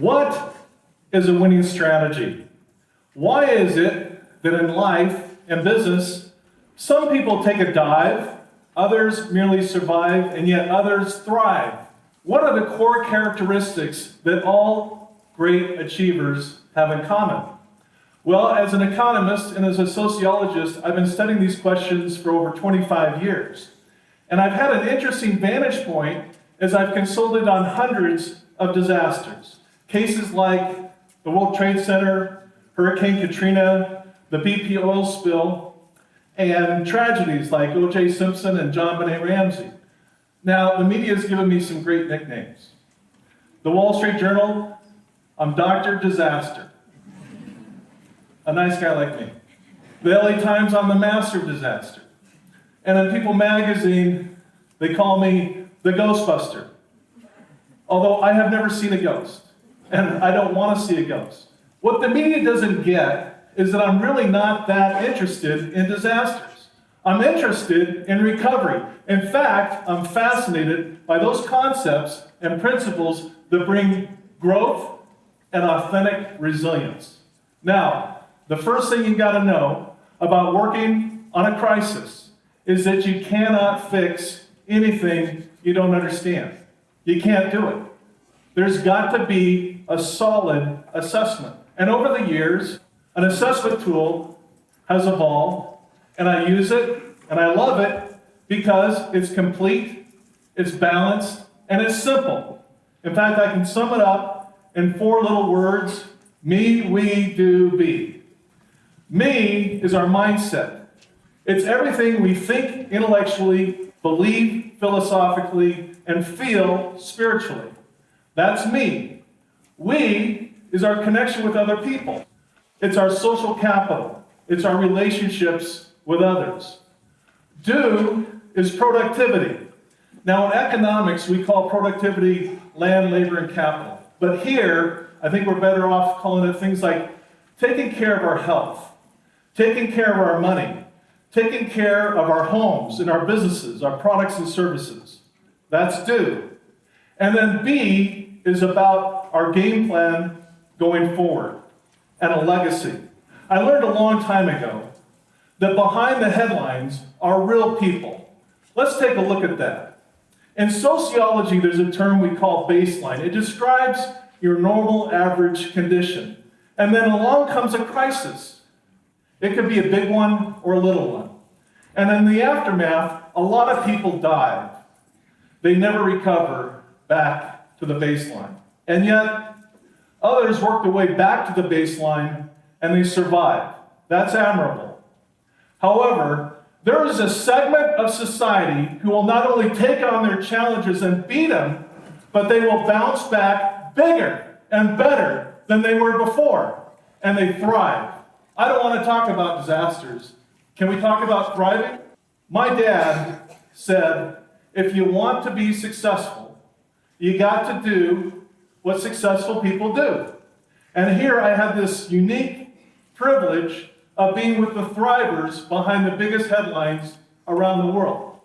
What is a winning strategy? Why is it that in life and business, some people take a dive, others merely survive, and yet others thrive? What are the core characteristics that all great achievers have in common? Well, as an economist and as a sociologist, I've been studying these questions for over 25 years. And I've had an interesting vantage point as I've consulted on hundreds of disasters. Cases like the World Trade Center, Hurricane Katrina, the BP oil spill, and tragedies like O.J. Simpson and JonBenét Ramsey. Now, the media has given me some great nicknames. The Wall Street Journal, I'm Dr. Disaster. A nice guy like me. The LA Times, I'm the master of disaster. And in People magazine, they call me the Ghostbuster. Although I have never seen a ghost, and I don't want to see a ghost. What the media doesn't get is that I'm really not that interested in disasters. I'm interested in recovery. In fact, I'm fascinated by those concepts and principles that bring growth and authentic resilience. Now, the first thing you got to know about working on a crisis is that you cannot fix anything you don't understand. You can't do it. There's got to be a solid assessment. And over the years, an assessment tool has evolved, and I use it, and I love it because it's complete, it's balanced, and it's simple. In fact, I can sum it up in 4 little words: me, we, do, be. Me is our mindset. It's everything we think intellectually, believe philosophically, and feel spiritually. That's me. We is our connection with other people. It's our social capital. It's our relationships with others. Do is productivity. Now, in economics, we call productivity land, labor, and capital. But here, I think we're better off calling it things like taking care of our health, taking care of our money, taking care of our homes and our businesses, our products and services. That's do. And then B is about our game plan going forward and a legacy. I learned a long time ago that behind the headlines are real people. Let's take a look at that. In sociology, there's a term we call baseline. It describes your normal average condition. And then along comes a crisis. It could be a big one or a little one. And in the aftermath, a lot of people dive. They never recover back to the baseline. And yet, others work their way back to the baseline and they survive. That's admirable. However, there is a segment of society who will not only take on their challenges and beat them, but they will bounce back bigger and better than they were before. And they thrive. I don't want to talk about disasters. Can we talk about thriving? My dad said, if you want to be successful, you got to do what successful people do. And here I have this unique privilege of being with the thrivers behind the biggest headlines around the world.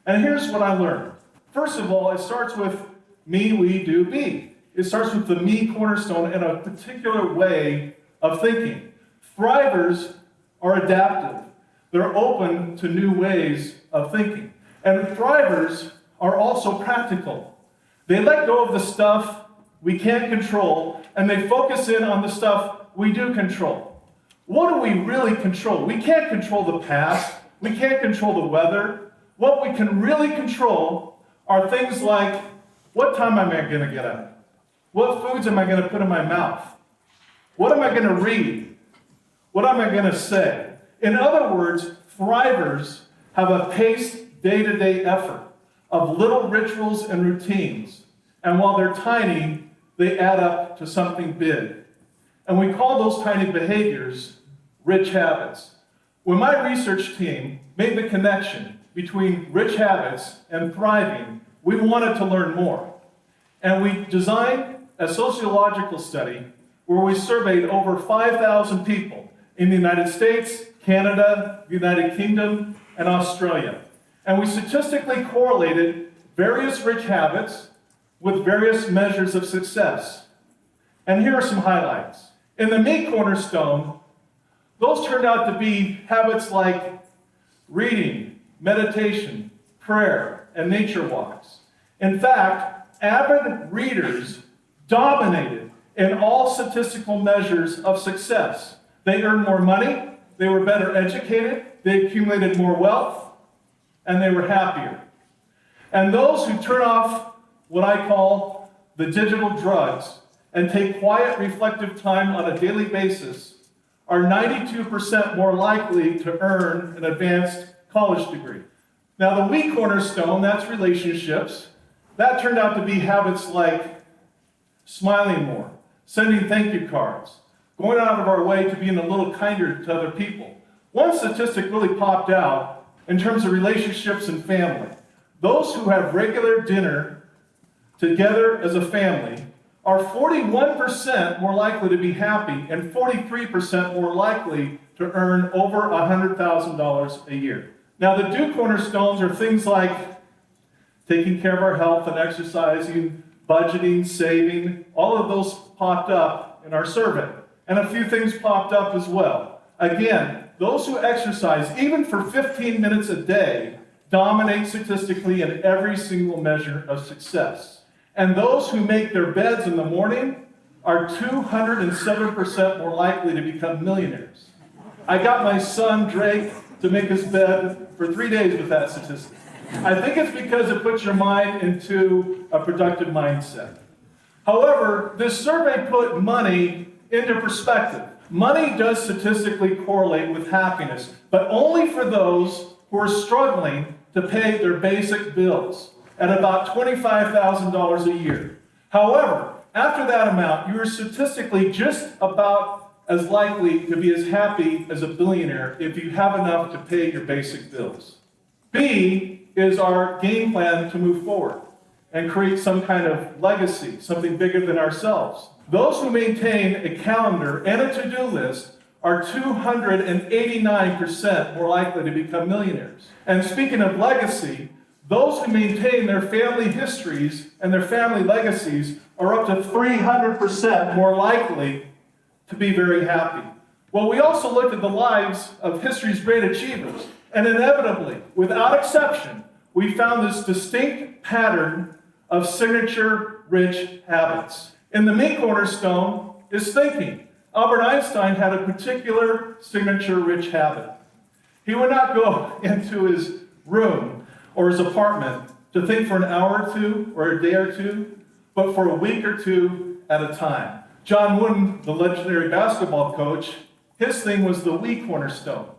And here's what I learned. First of all, it starts with me, we, do, be. It starts with the me cornerstone and a particular way of thinking. Thrivers are adaptive. They're open to new ways of thinking. And thrivers are also practical. They let go of the stuff we can't control, and they focus in on the stuff we do control. What do we really control? We can't control the past. We can't control the weather. What we can really control are things like, what time am I going to get up? What foods am I going to put in my mouth? What am I going to read? What am I going to say? In other words, thrivers have a paced day-to-day effort of little rituals and routines. And while they're tiny, they add up to something big. And we call those tiny behaviors rich habits. When my research team made the connection between rich habits and thriving, we wanted to learn more. And we designed a sociological study where we surveyed over 5,000 people in the United States, Canada, the United Kingdom, and Australia. And we statistically correlated various rich habits with various measures of success. And here are some highlights. In the me cornerstone, those turned out to be habits like reading, meditation, prayer, and nature walks. In fact, avid readers dominated in all statistical measures of success. They earned more money, they were better educated, they accumulated more wealth, and they were happier. And those who turn off what I call the digital drugs and take quiet, reflective time on a daily basis are 92% more likely to earn an advanced college degree. Now, the we cornerstone, that's relationships. That turned out to be habits like smiling more, sending thank you cards, going out of our way to being a little kinder to other people. One statistic really popped out in terms of relationships and family. Those who have regular dinner together as a family are 41% more likely to be happy and 43% more likely to earn over $100,000 a year. Now, the do cornerstones are things like taking care of our health and exercising, budgeting, saving. All of those popped up in our survey. And a few things popped up as well. Again, those who exercise, even for 15 minutes a day, dominate statistically in every single measure of success. And those who make their beds in the morning are 207% more likely to become millionaires. I got my son, Drake, to make his bed for 3 days with that statistic. I think it's because it puts your mind into a productive mindset. However, this survey put money into perspective. Money does statistically correlate with happiness, but only for those who are struggling to pay their basic bills at about $25,000 a year. However, after that amount, you are statistically just about as likely to be as happy as a billionaire if you have enough to pay your basic bills. B is our game plan to move forward and create some kind of legacy, something bigger than ourselves. Those who maintain a calendar and a to-do list are 289% more likely to become millionaires. And speaking of legacy, those who maintain their family histories and their family legacies are up to 300% more likely to be very happy. Well, we also looked at the lives of history's great achievers, and inevitably, without exception, we found this distinct pattern of signature-rich habits. In the me cornerstone is thinking. Albert Einstein had a particular signature-rich habit. He would not go into his room or his apartment to think for an hour or two or a day or two, but for a week or two at a time. John Wooden, the legendary basketball coach, his thing was the we cornerstone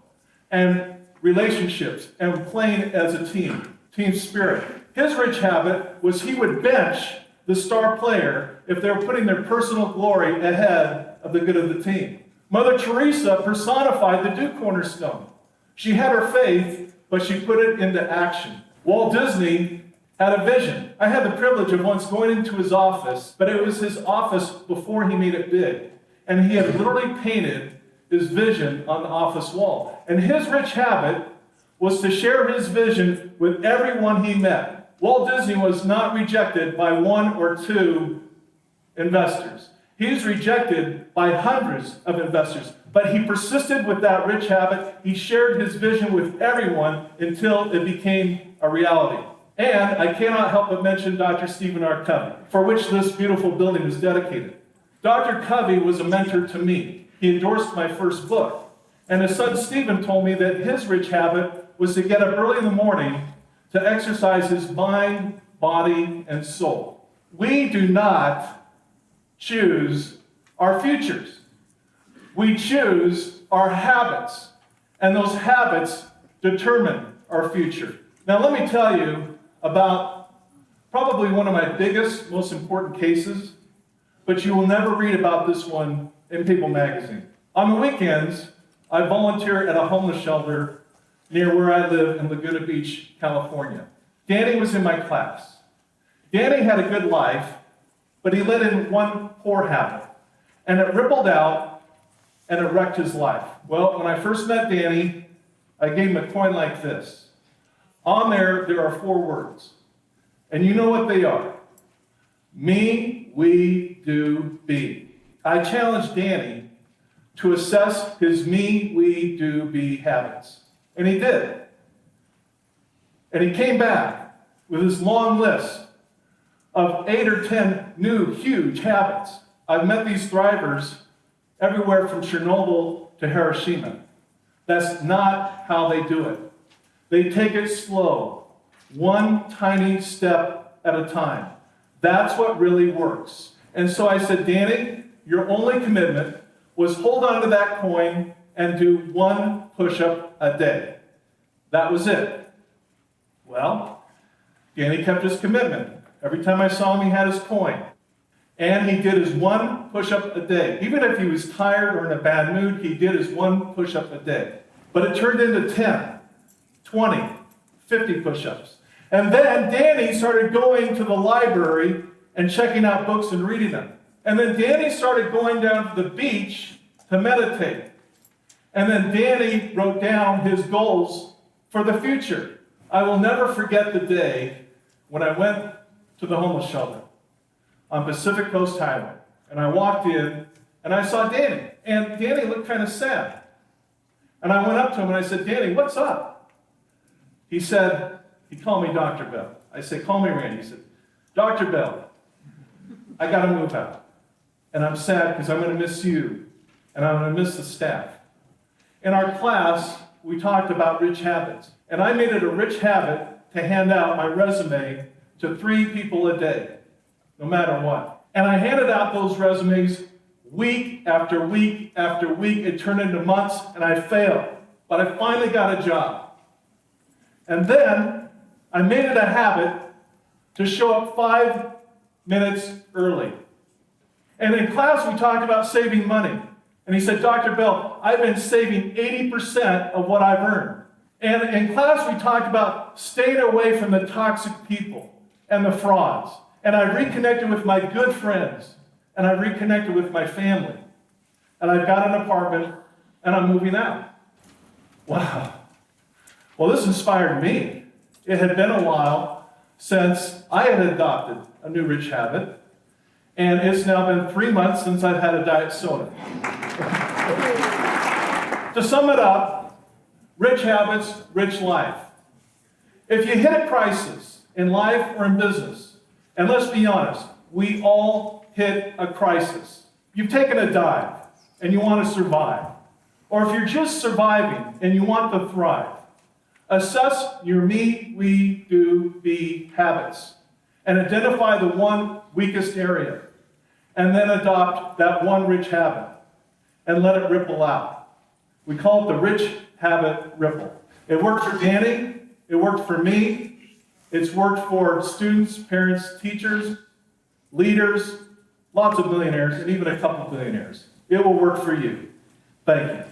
and relationships and playing as a team spirit. His rich habit was he would bench the star player if they were putting their personal glory ahead of the good of the team. Mother Teresa personified the do cornerstone. She had her faith, but she put it into action. Walt Disney had a vision. I had the privilege of once going into his office, but it was his office before he made it big. And he had literally painted his vision on the office wall. And his rich habit was to share his vision with everyone he met. Walt Disney was not rejected by one or two investors. He's rejected by hundreds of investors. But he persisted with that rich habit. He shared his vision with everyone until it became a reality. And I cannot help but mention Dr. Stephen R. Covey, for which this beautiful building is dedicated. Dr. Covey was a mentor to me. He endorsed my first book. And his son Stephen told me that his rich habit was to get up early in the morning to exercise his mind, body, and soul. We do not choose our futures. We choose our habits, and those habits determine our future. Now, let me tell you about probably one of my biggest, most important cases, but you will never read about this one in People magazine. On the weekends, I volunteer at a homeless shelter near where I live in Laguna Beach, California. Danny was in my class. Danny had a good life, but he let in one poor habit, and it rippled out and it wrecked his life. Well, when I first met Danny, I gave him a coin like this. On there are 4 words, and you know what they are. Me, we, do, be. I challenged Danny to assess his me, we, do, be habits. And he did. And he came back with this long list of 8 or 10 new, huge habits. I've met these thrivers everywhere from Chernobyl to Hiroshima. That's not how they do it. They take it slow, one tiny step at a time. That's what really works. And so I said, Danny, your only commitment was hold on to that coin and do 1 push-up a day. That was it. Well, Danny kept his commitment. Every time I saw him, he had his coin. And he did his 1 push-up a day. Even if he was tired or in a bad mood, he did his 1 push-up a day. But it turned into 10, 20, 50 push-ups. And then Danny started going to the library and checking out books and reading them. And then Danny started going down to the beach to meditate. And then Danny wrote down his goals for the future. I will never forget the day when I went to the homeless shelter on Pacific Coast Highway. And I walked in and I saw Danny. And Danny looked kind of sad. And I went up to him and I said, Danny, what's up? He said, he called me Dr. Bell. I said, call me Randy. He said, Dr. Bell, I got to move out. And I'm sad because I'm going to miss you. And I'm going to miss the staff. In our class, we talked about rich habits. And I made it a rich habit to hand out my resume to 3 people a day, no matter what. And I handed out those resumes week after week after week. It turned into months, and I failed. But I finally got a job. And then I made it a habit to show up 5 minutes early. And in class, we talked about saving money. And he said, Dr. Bell, I've been saving 80% of what I've earned. And in class, we talked about staying away from the toxic people and the frauds. And I reconnected with my good friends. And I reconnected with my family. And I've got an apartment, and I'm moving out. Wow. Well, this inspired me. It had been a while since I had adopted a new rich habit. And it's now been 3 months since I've had a diet soda. To sum it up, rich habits, rich life. If you hit a crisis in life or in business, and let's be honest, we all hit a crisis. You've taken a dive and you want to survive. Or if you're just surviving and you want to thrive, assess your me, we, do, be habits and identify the one weakest area, and then adopt that one rich habit and let it ripple out. We call it the rich habit ripple. It worked for Danny, it worked for me, it's worked for students, parents, teachers, leaders, lots of millionaires, and even a couple billionaires. It will work for you. Thank you.